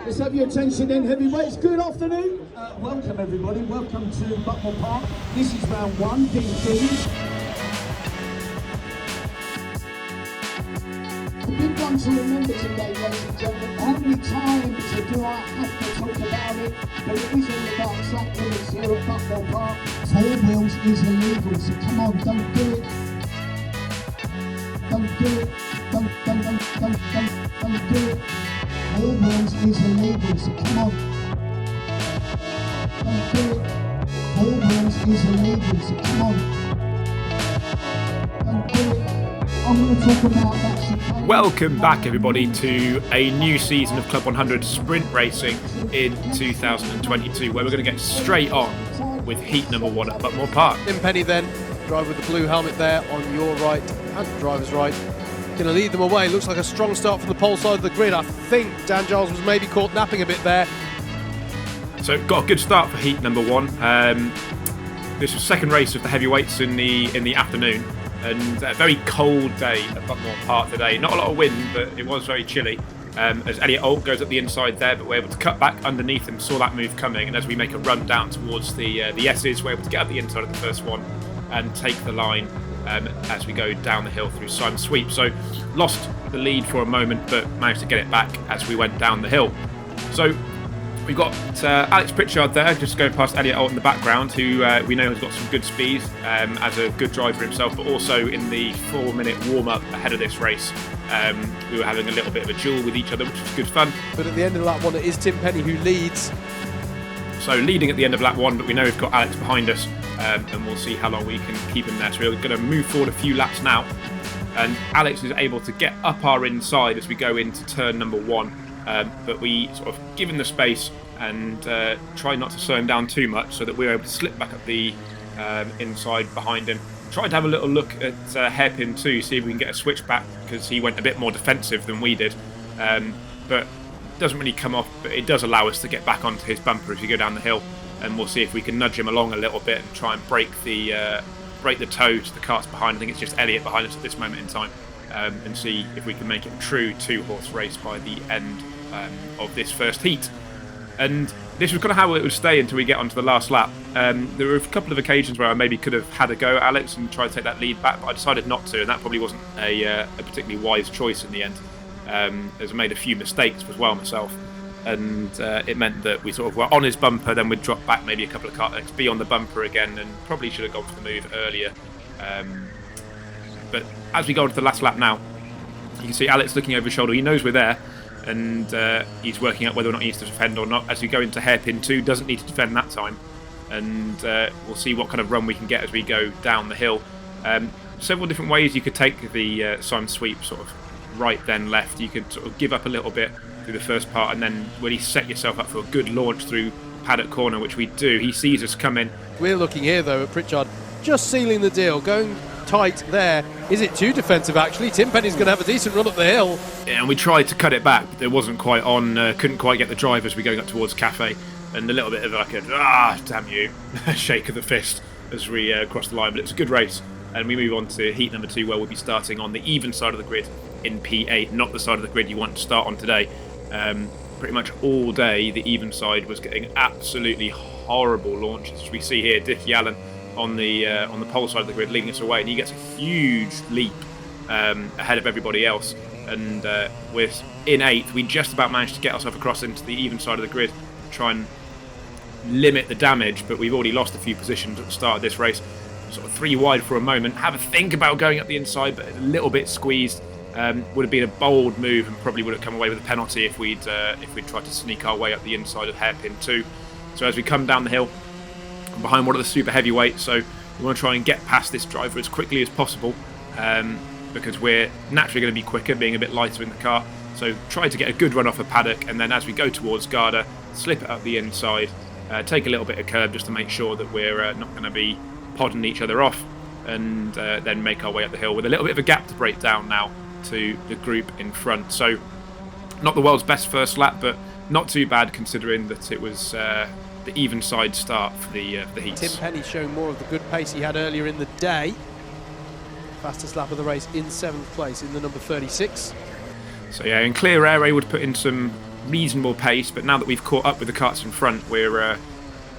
Let's have your attention then, heavyweights. Good afternoon. Welcome everybody, welcome to Club100 Park. This is round one, D2. The big one to remember today, ladies and gentlemen, how many times do I have to talk about it? But it is all about track limits here at Club100 Park. 4 wheels is illegal, so come on, don't do it. Don't do it. Don't do it. 4 wheels is illegal, so come on. Don't do it. 4 wheels is illegal, so come on. Don't do it. I'm going to talk about that. Welcome back everybody to a new season of Club100 Sprint Racing in 2022, where we're going to get straight on with heat number 1 at Club100 Park. Tim Penny then, driver with the blue helmet there on your right and the driver's right. Going to lead them away. Looks like a strong start from the pole side of the grid. I think Dan Giles was maybe caught napping a bit there. So got a good start for heat number 1. This was second race of the heavyweights in the afternoon, and a very cold day at Club100 Park today. Not a lot of wind, but it was very chilly. As Elliot Alt goes up the inside there, but we're able to cut back underneath him, saw that move coming, and as we make a run down towards the S's, we're able to get up the inside of the first one and take the line as we go down the hill through Simon Sweep. So lost the lead for a moment, but managed to get it back as we went down the hill. So we've got Alex Pritchard there, just going past Elliot Alt in the background, who we know has got some good speed as a good driver himself, but also in the 4-minute warm-up ahead of this race, we were having a little bit of a duel with each other, which was good fun. But at the end of lap 1, it is Tim Penny who leads. So leading at the end of lap 1, but we know we've got Alex behind us, and we'll see how long we can keep him there. So we're going to move forward a few laps now, and Alex is able to get up our inside as we go into turn number 1, but we sort of give him the space and try not to slow him down too much, so that we're able to slip back up the inside behind him. Tried to have a little look at hairpin 2, see if we can get a switch back, because he went a bit more defensive than we did, but doesn't really come off, but it does allow us to get back onto his bumper as we go down the hill, and we'll see if we can nudge him along a little bit and try and break the toe to the carts behind. I think it's just Elliot behind us at this moment in time, and see if we can make it a true 2-horse race by the end of this first heat. And this was kind of how it would stay until we get onto the last lap. There were a couple of occasions where I maybe could have had a go at Alex and try to take that lead back, but I decided not to, and that probably wasn't a particularly wise choice in the end. As I made a few mistakes as well myself, and it meant that we sort of were on his bumper, then we'd drop back maybe a couple of car lengths, be on the bumper again, and probably should have gone for the move earlier. But as we go on to the last lap now, you can see Alex looking over his shoulder. He knows we're there, and he's working out whether or not he needs to defend or not. As we go into hairpin 2, doesn't need to defend that time, and we'll see what kind of run we can get as we go down the hill. Several different ways you could take the Simon Sweep, sort of right then left. You could sort of give up a little bit through the first part and then really set yourself up for a good launch through Paddock Corner, which we do. He sees us come in. We're looking here though at Pritchard just sealing the deal, going tight there. Is it too defensive actually? Tim Penny's going to have a decent run up the hill. Yeah, and we tried to cut it back, but it wasn't quite on, couldn't quite get the drive as we're going up towards Cafe, and a little bit of like a damn you shake of the fist as we cross the line. But it's a good race, and we move on to heat number 2, where we'll be starting on the even side of the grid in P8, not the side of the grid you want to start on today. Pretty much all day the even side was getting absolutely horrible launches. As we see here, Dickie Allen on the pole side of the grid leading us away, and he gets a huge leap ahead of everybody else, and we're in 8th. We just about managed to get ourselves across into the even side of the grid to try and limit the damage, but we've already lost a few positions at the start of this race. Sort of 3 wide for a moment, have a think about going up the inside, but a little bit squeezed. Would have been a bold move and probably would have come away with a penalty if we'd tried to sneak our way up the inside of hairpin 2. So as we come down the hill, behind one of the super heavyweights, so we want to try and get past this driver as quickly as possible, because we're naturally going to be quicker, being a bit lighter in the car. So try to get a good run off of Paddock, and then as we go towards Garda, slip it up the inside, take a little bit of curb just to make sure that we're not going to be podding each other off, and then make our way up the hill with a little bit of a gap to break down now to the group in front. So not the world's best first lap, but not too bad considering that it was the even side start for the heats. Tim Penny showing more of the good pace he had earlier in the day. Fastest lap of the race in 7th place in the number 36. So yeah, in clear air, Ray would put in some reasonable pace, but now that we've caught up with the karts in front, we're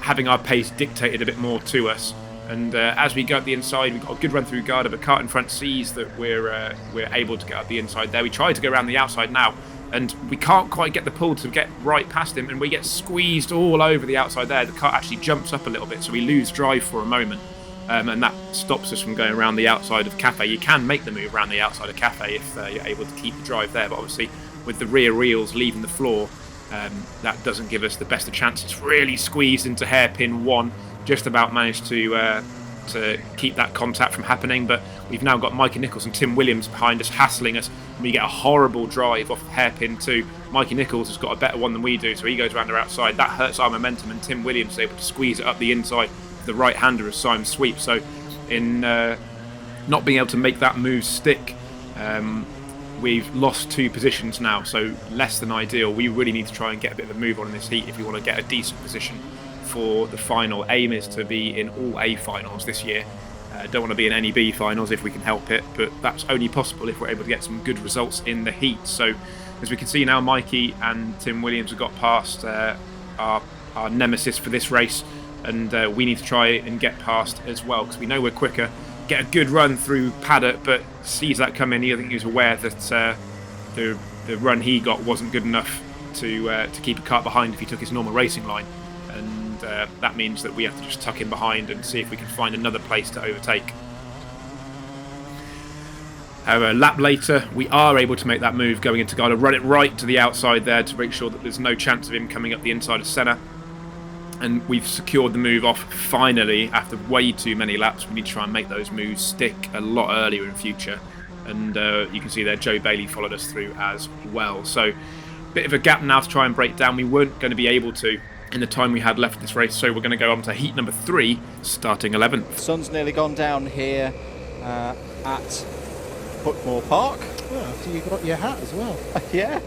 having our pace dictated a bit more to us. And as we go up the inside, we've got a good run through Garda. The kart in front sees that we're able to get up the inside there. We try to go around the outside now, and we can't quite get the pull to get right past him, and we get squeezed all over the outside there. The kart actually jumps up a little bit, so we lose drive for a moment, and that stops us from going around the outside of Cafe. You can make the move around the outside of Cafe if you're able to keep the drive there, but obviously with the rear wheels leaving the floor, that doesn't give us the best of chances. Really squeezed into hairpin 1, just about managed to keep that contact from happening, but we've now got Mikey Nichols and Tim Williams behind us, hassling us, and we get a horrible drive off hairpin 2. Mikey Nichols has got a better one than we do, so he goes around our outside. That hurts our momentum, and Tim Williams is able to squeeze it up the inside with the right-hander as Simon sweeps. So in not being able to make that move stick, we've lost 2 positions now, so less than ideal. We really need to try and get a bit of a move on in this heat if we want to get a decent position for the final. Aim is to be in all A finals this year. Don't want to be in any B finals if we can help it, but that's only possible if we're able to get some good results in the heat. So as we can see now, Mikey and Tim Williams have got past our nemesis for this race, and we need to try and get past as well, because we know we're quicker. Get a good run through Paddock, but sees that come in. I think he was aware that the run he got wasn't good enough to keep a kart behind if he took his normal racing line, and that means that we have to just tuck in behind and see if we can find another place to overtake. However, a lap later, we are able to make that move going into Garda, run it right to the outside there to make sure that there's no chance of him coming up the inside of Senna. And we've secured the move off finally after way too many laps. We need to try and make those moves stick a lot earlier in future. And you can see there Joe Bailey followed us through as well. So bit of a gap now to try and break down. We weren't going to be able to in the time we had left this race, so we're going to go on to heat number 3, starting 11th. Sun's nearly gone down here at Buckmore Park. Oh, so you got your hat as well. Yeah.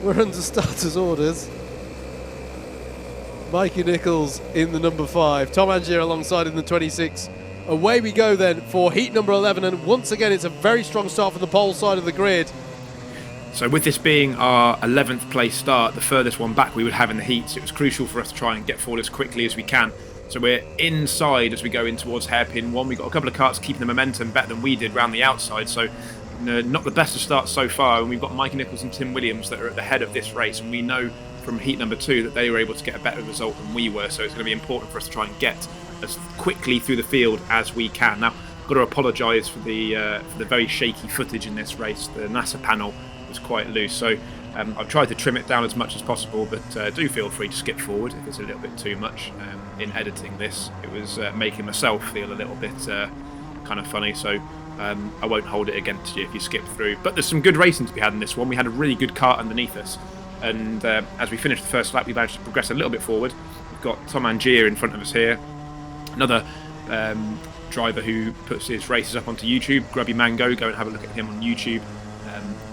We're under starters' orders. Mikey Nichols in the number 5, Tom Angier alongside in the 26. Away we go then for heat number 11, and once again it's a very strong start from the pole side of the grid. So with this being our 11th place start, the furthest one back we would have in the heats, it was crucial for us to try and get forward as quickly as we can. So we're inside as we go in towards hairpin 1. We've got a couple of karts keeping the momentum better than we did round the outside, so not the best of starts so far. And we've got Mikey Nichols and Tim Williams that are at the head of this race, and we know from heat number 2 that they were able to get a better result than we were, so it's going to be important for us to try and get as quickly through the field as we can. Now, I've got to apologise for the very shaky footage in this race. The NASA panel was quite loose, so I've tried to trim it down as much as possible, but do feel free to skip forward if it's a little bit too much. In editing this, it was making myself feel a little bit kind of funny, so I won't hold it against you if you skip through. But there's some good racing to be had in this one. We had a really good kart underneath us, and as we finished the first lap, we managed to progress a little bit forward. We've got Tom Angier in front of us here, another driver who puts his races up onto YouTube, Grubby Mango. Go and have a look at him on YouTube.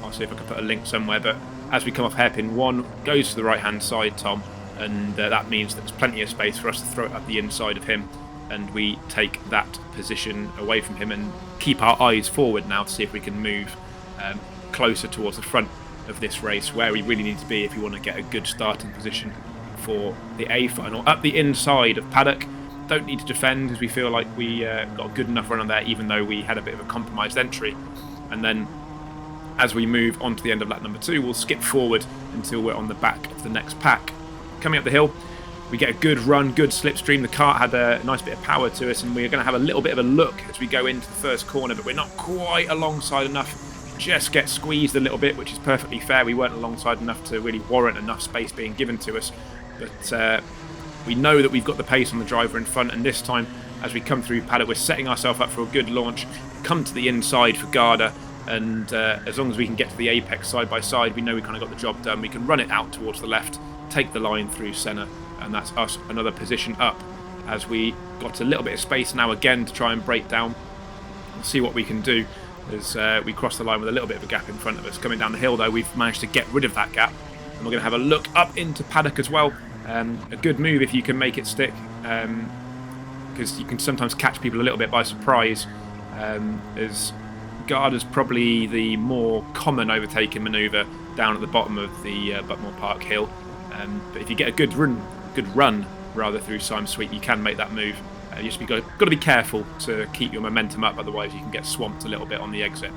I'll see if I can put a link somewhere, but as we come off hairpin 1, goes to the right hand side, Tom, and that means that there's plenty of space for us to throw it up the inside of him, and we take that position away from him and keep our eyes forward now to see if we can move closer towards the front of this race, where we really need to be if we want to get a good starting position for the A final. Up the inside of Paddock, don't need to defend as we feel like we got a good enough run on there, even though we had a bit of a compromised entry. And then as we move on to the end of lap number 2, we'll skip forward until we're on the back of the next pack. Coming up the hill, we get a good run, good slipstream. The kart had a nice bit of power to us, and we're going to have a little bit of a look as we go into the first corner, but we're not quite alongside enough. Just get squeezed a little bit, which is perfectly fair. We weren't alongside enough to really warrant enough space being given to us, but we know that we've got the pace on the driver in front, and this time as we come through Paddock, we're setting ourselves up for a good launch. Come to the inside for Garda, and as long as we can get to the apex side by side, we know we kind of got the job done. We can run it out towards the left, take the line through Senna, and that's us another position up as we got a little bit of space now again to try and break down and see what we can do as we cross the line with a little bit of a gap in front of us. Coming down the hill though, we've managed to get rid of that gap, and we're going to have a look up into Paddock as well. A good move if you can make it stick, because you can sometimes catch people a little bit by surprise, as Garda's probably the more common overtaking manoeuvre down at the bottom of the Butmore Park hill. But if you get a good run rather through Syme Sweet, you can make that move. You just got to be careful to keep your momentum up, otherwise you can get swamped a little bit on the exit.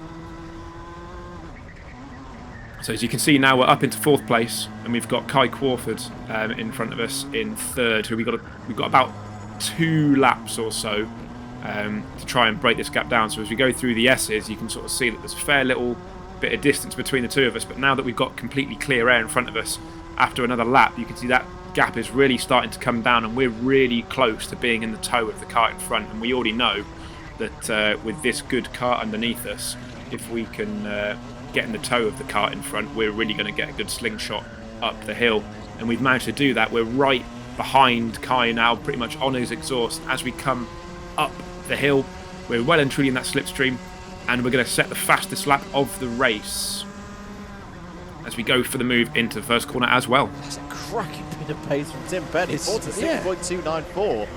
So as you can see now, we're up into 4th place, and we've got Kai Crawford in front of us in 3rd, who we've got about 2 laps or so to try and break this gap down. So as we go through the S's, you can sort of see that there's a fair little bit of distance between the two of us, but now that we've got completely clear air in front of us after another lap, you can see that gap is really starting to come down, and we're really close to being in the tow of the kart in front. And we already know that with this good kart underneath us, if we can get in the tow of the kart in front, we're really going to get a good slingshot up the hill. And we've managed to do that. We're right behind Kai now, pretty much on his exhaust. As we come up the hill, we're well and truly in that slipstream, and we're going to set the fastest lap of the race as we go for the move into the first corner as well. That's a cracking bit of pace from Tim Penny. 46.294.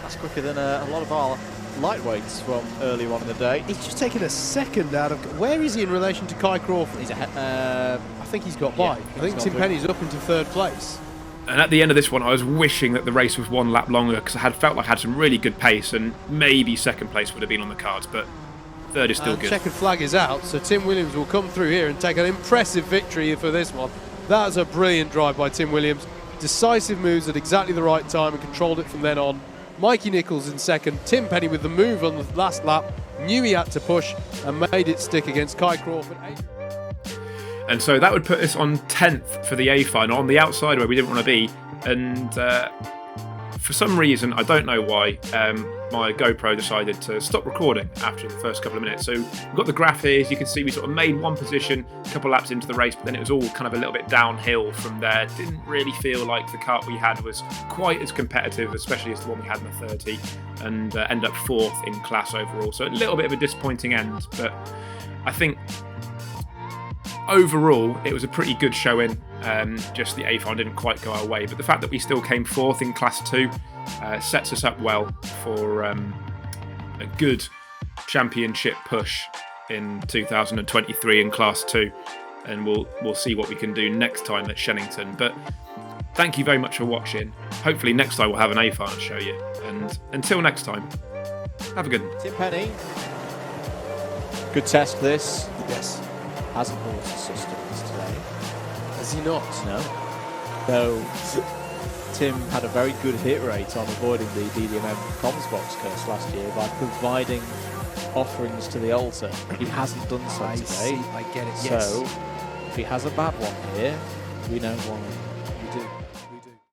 That's quicker than a lot of our lightweights from earlier on in the day. He's just taken a second out of... Where is he in relation to Kai Crawford? He's I think he's got by. I think Tim Penny's up into 3rd place. And at the end of this one, I was wishing that the race was 1 lap longer, because I felt like I had some really good pace, and maybe 2nd place would have been on the cards, but 3rd is still good. Checkered flag is out, so Tim Williams will come through here and take an impressive victory for this one. That's a brilliant drive by Tim Williams. Decisive moves at exactly the right time and controlled it from then on. Mikey Nichols in 2nd, Tim Penny with the move on the last lap, knew he had to push and made it stick against Kai Crawford. And so that would put us on 10th for the A final, on the outside where we didn't want to be. And for some reason, I don't know why, my GoPro decided to stop recording after the first couple of minutes. So we've got the graph here. As you can see, we sort of made one position a couple laps into the race, but then it was all kind of a little bit downhill from there. Didn't really feel like the kart we had was quite as competitive, especially as the one we had in the 30, and ended up 4th in class overall. So a little bit of a disappointing end, but I think overall it was a pretty good showing. Just the A final didn't quite go our way, but the fact that we still came 4th in class 2 sets us up well for a good championship push in 2023 in class 2, and we'll see what we can do next time at Shennington. But thank you very much for watching. Hopefully next time we'll have an A final to show you, and until next time, have a good one. Tim Penny, good test this. Yes. Hasn't brought his systems today. Has he not? No. Though Tim had a very good hit rate on avoiding the DDMM comms box curse last year by providing offerings to the altar. He hasn't done so today. I get it, yes. So if he has a bad one here, we know why.